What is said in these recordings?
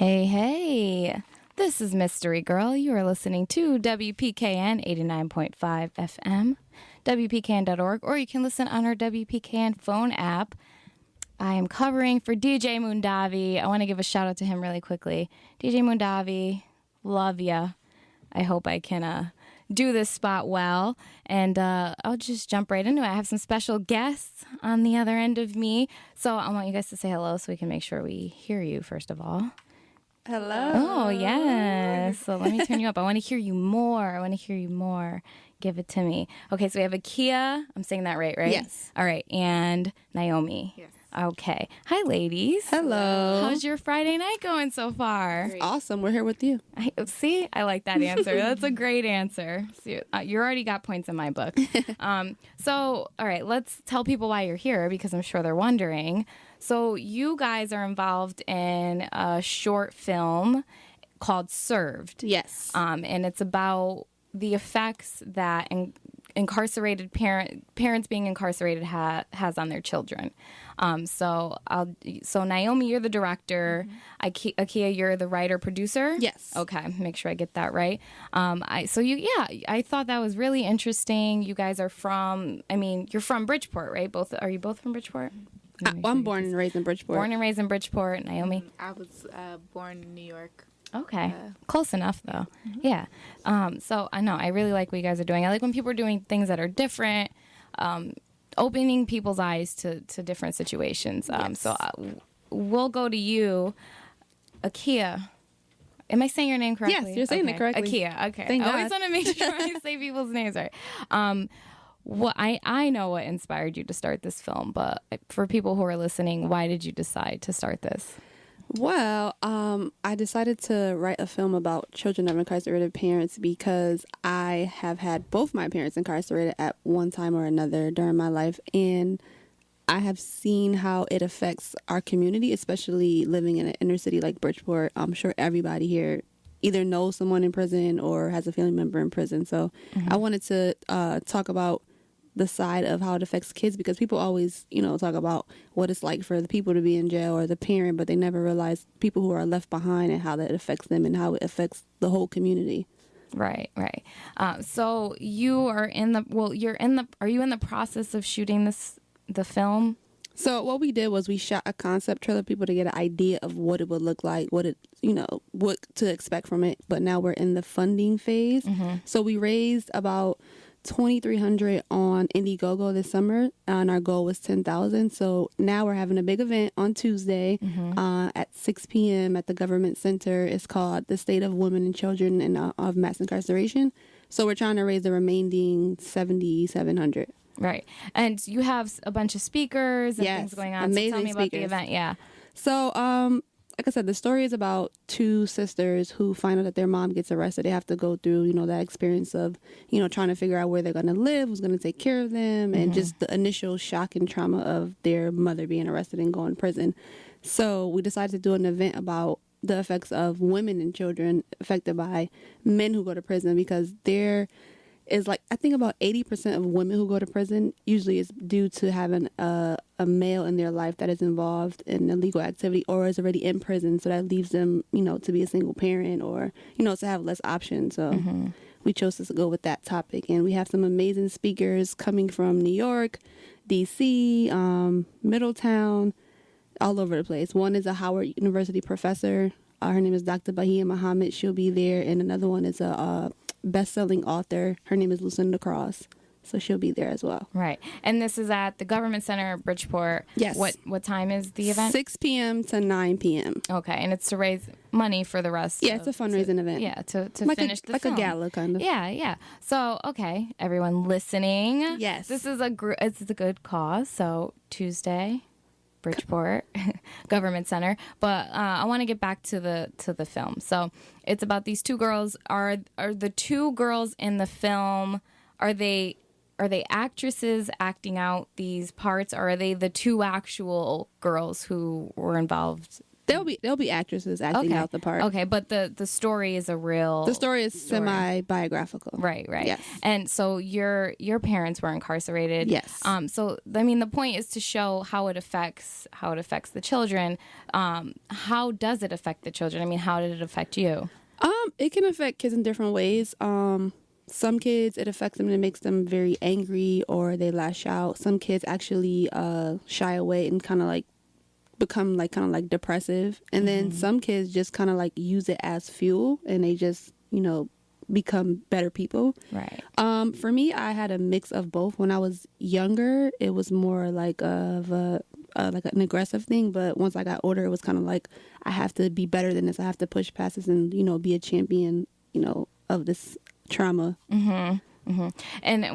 Hey, hey. This is Mystery Girl. You are listening to WPKN 89.5 FM, WPKN.org, or you can listen on our WPKN phone app. I am covering for DJ Mundavi. I want to give a shout out to him really quickly. DJ Mundavi, love ya. I hope I can do this spot well. And I'll just jump right into it. I have some special guests on the other end of me. So I want you guys to say hello so we can make sure we hear you, first of all. Hello. Oh, yes. So let me turn you up. I want to hear you more. Give it to me. Okay, so we have Akia. I'm saying that right? Yes. All right. And Naomi. Yes. Okay. Hi, ladies. Hello. How's your Friday night going so far? Great. Awesome. We're here with you. I like that answer. That's a great answer. See, you already got points in my book. So, all right, let's tell people why you're here because I'm sure they're wondering. So you guys are involved in a short film called Served. Yes. And it's about the effects that incarcerated parents being incarcerated has on their children. So Naomi, you're the director. Mm-hmm. Akia, you're the writer producer. Yes. Okay, make sure I get that right. I thought that was really interesting. You guys are you're from Bridgeport, right? Are you both from Bridgeport? I'm born and raised in Bridgeport. Born and raised in Bridgeport, Naomi. I was born in New York. Okay. Close enough, though. Mm-hmm. Yeah. So I know. I really like what you guys are doing. I like when people are doing things that are different, opening people's eyes to different situations. Yes. So we'll go to you, Akia. Am I saying your name correctly? Yes, you're saying it correctly. Akia. Okay. Thank I always God. want to make sure I say people's names right. I know what inspired you to start this film, but for people who are listening, why did you decide to start this? Well, I decided to write a film about children of incarcerated parents because I have had both my parents incarcerated at one time or another during my life, and I have seen how it affects our community, especially living in an inner city like Bridgeport. I'm sure everybody here either knows someone in prison or has a family member in prison. So I wanted to talk about the side of how it affects kids because people always, talk about what it's like for the people to be in jail or the parent, but they never realize people who are left behind and how that affects them and how it affects the whole community. Right. So you are are you in the process of shooting the film? So what we did was we shot a concept trailer for people to get an idea of what it would look like, what to expect from it. But now we're in the funding phase. Mm-hmm. So we raised about $2,300 on Indiegogo this summer, and our goal was $10,000. So now we're having a big event on Tuesday at 6 p.m. at the Government Center. It's called The State of Women and Children of Mass Incarceration. So we're trying to raise the remaining $7,700. Right, and you have a bunch of speakers and things going on. Amazing so tell me speakers. about the event. Yeah. So, like I said, the story is about two sisters who find out that their mom gets arrested. They have to go through, that experience of, trying to figure out where they're going to live, who's going to take care of them, and just the initial shock and trauma of their mother being arrested and going to prison. So we decided to do an event about the effects of women and children affected by men who go to prison because there is I think about 80% of women who go to prison usually is due to having a male in their life that is involved in illegal activity or is already in prison. So that leaves them, to be a single parent or, to have less options. So we chose to go with that topic. And we have some amazing speakers coming from New York, D.C., Middletown, all over the place. One is a Howard University professor. Her name is Dr. Bahia Muhammad. She'll be there. And another one is a best-selling author. Her name is Lucinda Cross. So she'll be there as well. Right. And this is at the Government Center, Bridgeport. Yes. What time is the event? 6 p.m. to 9 p.m. Okay. And it's to raise money for the rest. Yeah, it's a fundraising event. Yeah, to like finish the film. Like a gala, kind of. Yeah. So, okay, everyone listening. Yes. This is it's a good cause. So, Tuesday, Bridgeport Government Center. But I want to get back to the film. So, it's about these two girls. Are the two girls in the film, are they actresses acting out these parts, or are they the two actual girls who were involved There'll be actresses acting out the part. Okay, but the story is a real. The story is semi-biographical. Right. Yes. And so your parents were incarcerated. Yes. So I mean, the point is to show how it affects the children. How does it affect the children? I mean, how did it affect you? It can affect kids in different ways. Some kids, it affects them and it makes them very angry or they lash out. Some kids actually shy away and kind of like become like kind of like depressive. And then some kids just kind of like use it as fuel and they just, become better people. Right. For me, I had a mix of both. When I was younger, it was more like of like an aggressive thing. But once I got older, it was kind of like I have to be better than this. I have to push past this and, be a champion, of this trauma. And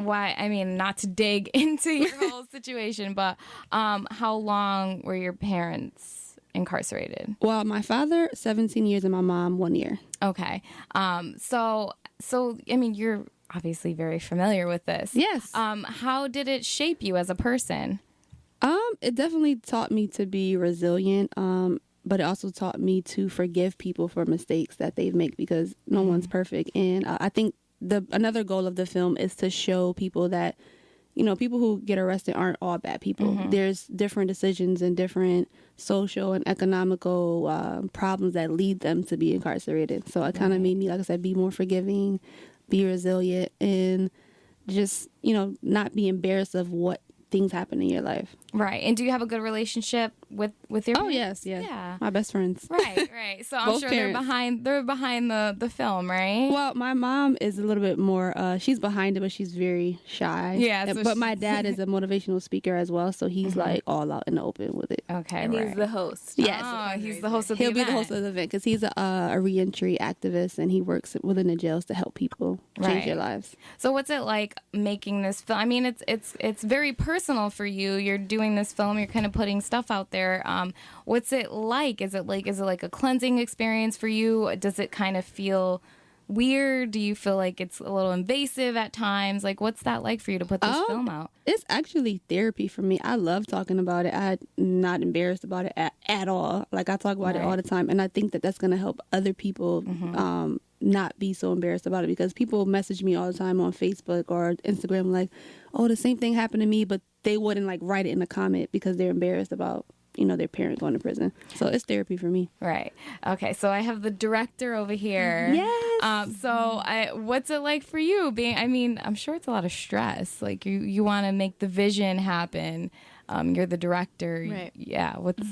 why? I mean, not to dig into your whole situation, but how long were your parents incarcerated? Well, my father 17 years and my mom 1 year. Okay. So I mean, you're obviously very familiar with this. Yes. How did it shape you as a person? It definitely taught me to be resilient. But it also taught me to forgive people for mistakes that they make because no one's perfect. And I think another goal of the film is to show people that, people who get arrested aren't all bad people. There's different decisions and different social and economical problems that lead them to be incarcerated. So it kind of made me, like I said, be more forgiving, be resilient, and just, not be embarrassed of what things happen in your life. Right. And do you have a good relationship with your parents? Oh, yes. Yeah. My best friends. Right. So I'm Both sure parents. they're behind the film, right? Well, my mom is a little bit more, she's behind it, but she's very shy. Yeah. So but my dad is a motivational speaker as well, so he's like all out in the open with it. Okay, And right. he's the host. Yes. Oh, he's the host of the He'll be event. the host of the event because he's a reentry activist and he works within the jails to help people change their lives. So what's it like making this film? I mean, it's very personal for you. You're doing this film. You're kind of putting stuff out there. What's it like? Is it like a cleansing experience for you? Does it kind of feel weird? Do you feel like it's a little invasive at times? Like, what's that like for you to put this film out? It's actually therapy for me. I love talking about it. I'm not embarrassed about it at all. Like, I talk about it all the time. And I think that that's going to help other people not be so embarrassed about it because people message me all the time on Facebook or Instagram like, oh, the same thing happened to me, but they wouldn't like write it in a comment because they're embarrassed about their parent going to prison. So it's therapy for me. Right. Okay. So I have the director over here. Yes. What's it like for you I'm sure it's a lot of stress. Like you want to make the vision happen. You're the director. Right. Yeah. What's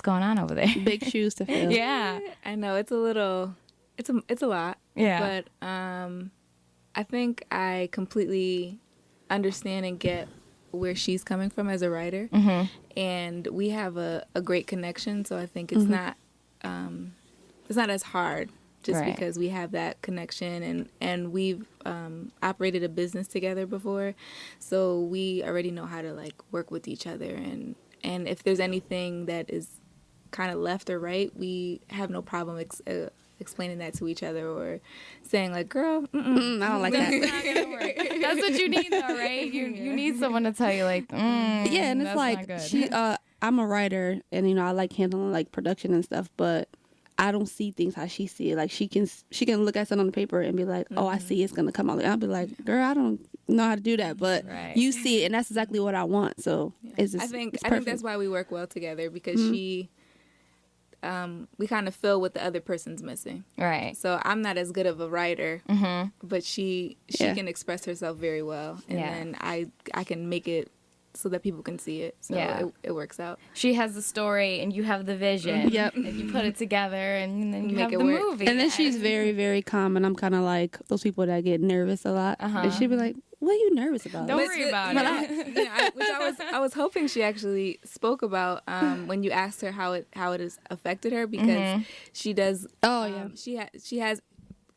going on over there? Big shoes to fill. Yeah. I know it's a lot. Yeah. But I think I completely understand and get where she's coming from as a writer, and we have a great connection. So I think it's not as hard just because we have that connection, and we've operated a business together before, so we already know how to like work with each other, and if there's anything that is kind of left or right, we have no problem explaining that to each other or saying like, girl, I don't like that. That's not gonna work. That's what you need though, right? You need someone to tell you like, and it's that's like not good. I'm a writer and I like handling like production and stuff, but I don't see things how she see it. Like she can look at something on the paper and be like, oh, I see it's gonna come out. I'll be like, girl, I don't know how to do that, but you see it, and that's exactly what I want. So it's just, I think perfect. that's why we work well together because we kind of fill what the other person's missing. Right. So I'm not as good of a writer, but she can express herself very well, and then I can make it so that people can see it. So it works out. She has the story and you have the vision. Yep. And you put it together and then you Make have it the work. movie. And then she's very, very calm, and I'm kind of like those people that get nervous a lot. And she'd be like, "What are you nervous about?" Don't worry about it. Which I was hoping she actually spoke about when you asked her how it has affected her, because she does. She has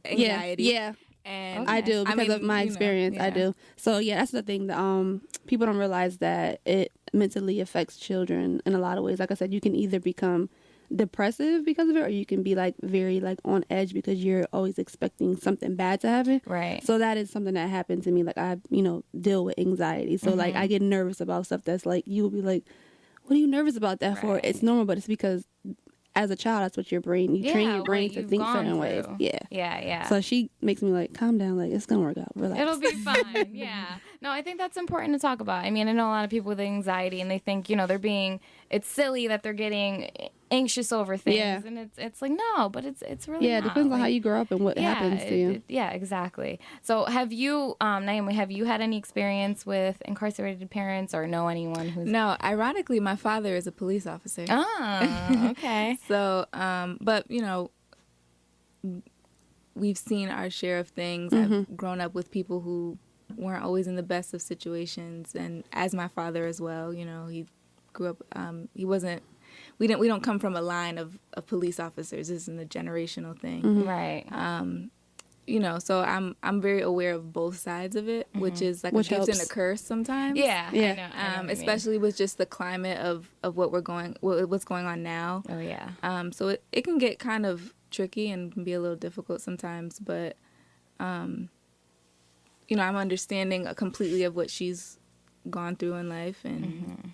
anxiety. Yeah. And I do because of my experience. I do. So that's the thing that people don't realize, that it mentally affects children in a lot of ways. Like I said, you can either become depressive because of it, or you can be like very like on edge because you're always expecting something bad to happen. Right. So that is something that happened to me. Like I deal with anxiety. So like I get nervous about stuff that's like, you will be like, what are you nervous about that for? Right. It's normal, but it's because as a child, that's what your brain, you train your brain what to you've think gone certain ways. through. Yeah. Yeah. So she makes me like, calm down, like, it's going to work out. Relax. It'll be fine. Yeah. No, I think that's important to talk about. I mean, I know a lot of people with anxiety and they think, it's silly that they're getting anxious over things. Yeah. And it's like, no, but it's really Yeah, it not. depends on Like, how you grow up and what happens to you. Yeah, exactly. So have you, Naomi, have you had any experience with incarcerated parents or know anyone who's... No, ironically, my father is a police officer. Oh, okay. So, but we've seen our share of things. I've grown up with people who weren't always in the best of situations, and as my father as well, he grew up. He wasn't. We don't come from a line of police officers. This isn't a generational thing, Right. So I'm very aware of both sides of it, which is like Which a gift and a helps. curse sometimes. Yeah. Yeah. I know what you mean. Especially with just the climate of what's going on now. Oh, yeah. So it can get kind of tricky and can be a little difficult sometimes, but I'm understanding completely of what she's gone through in life, and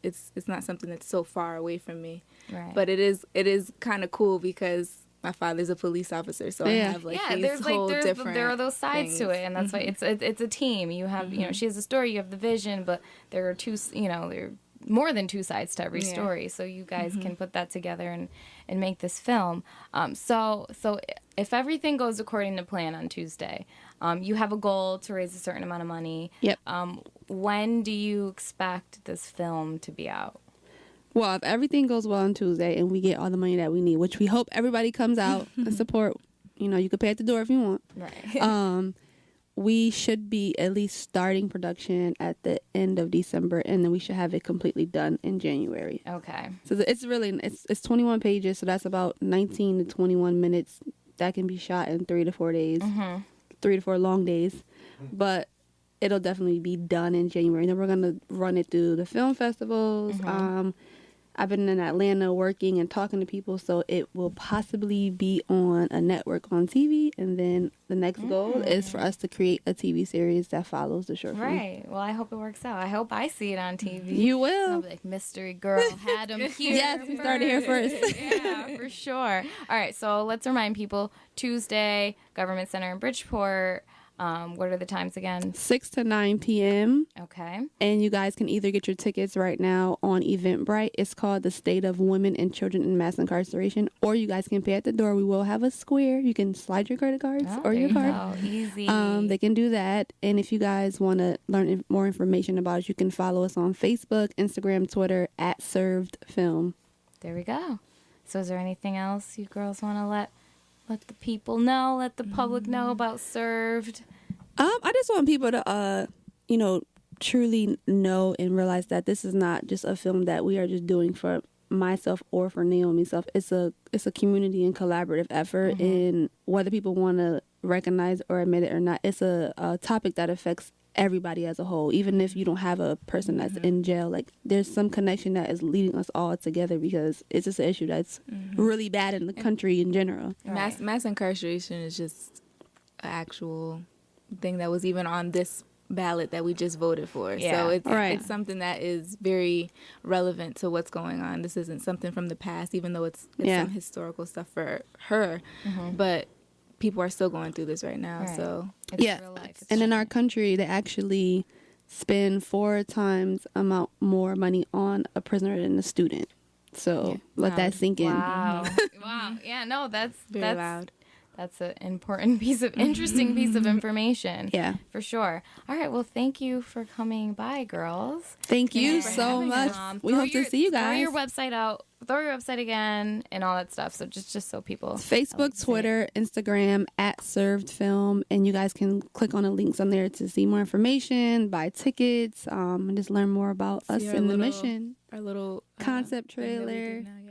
it's not something that's so far away from me. Right. But it is kind of cool because my father's a police officer, so I have these whole different there are those sides to things. it, and that's why it's a team. You have she has a story, you have the vision, but there are there are more than two sides to every story. So you guys can put that together and make this film. So if everything goes according to plan on Tuesday, you have a goal to raise a certain amount of money. Yep. When do you expect this film to be out? Well, if everything goes well on Tuesday and we get all the money that we need, which we hope everybody comes out and support, you can pay at the door if you want. Right. We should be at least starting production at the end of December, and then we should have it completely done in January. Okay. So it's 21 pages, so that's about 19 to 21 minutes. That can be shot in 3 to 4 days, 3 to 4 long days, but it'll definitely be done in January. Then we're gonna run it through the film festivals. I've been in Atlanta working and talking to people, so it will possibly be on a network on TV. And then the next goal is for us to create a TV series that follows the short film. Right. Well, I hope it works out. I hope I see it on TV. You will. I'll be like, mystery girl had him here. Yes, we started here first. Yeah, for sure. All right, so let's remind people, Tuesday, Government Center in Bridgeport. What are the times again? 6 to 9 p.m. Okay. And you guys can either get your tickets right now on Eventbrite. It's called The State of Women and Children in Mass Incarceration. Or you guys can pay at the door. We will have a square. You can slide your credit cards or your card. Oh, easy. They can do that. And if you guys want to learn more information about it, you can follow us on Facebook, Instagram, Twitter, @ServedFilm. There we go. So is there anything else you girls want to let the people know, let the public know about Served? I just want people to, truly know and realize that this is not just a film that we are just doing for myself or for Naomi's self. It's a community and collaborative effort, and whether people want to recognize or admit it or not, it's a topic that affects everybody as a whole. Even if you don't have a person that's in jail, like there's some connection that is leading us all together because it's just an issue that's really bad in the country in general. Right. Mass incarceration is just an actual thing that was even on this ballot that we just voted for. Yeah. So Right. it's something that is very relevant to what's going on. This isn't something from the past, even though it's some historical stuff for her. But people are still going through this right now. Right. So It's Yeah, real life. It's and in our country, they actually spend 4 times amount more money on a prisoner than a student. So let that sink in. Wow. Wow. Yeah, no, that's very loud. That's an important interesting piece of information. Yeah. For sure. All right. Well, thank you for coming by, girls. Thank you for so having much. us. We hope to see you Throw guys. your website out. Throw your website again and all that stuff. So just so people. Facebook, Twitter, Instagram @ServedFilm, and you guys can click on the links on there to see more information, buy tickets, and just learn more about us See our and the little- mission. Our little Concept thing that we trailer. did now,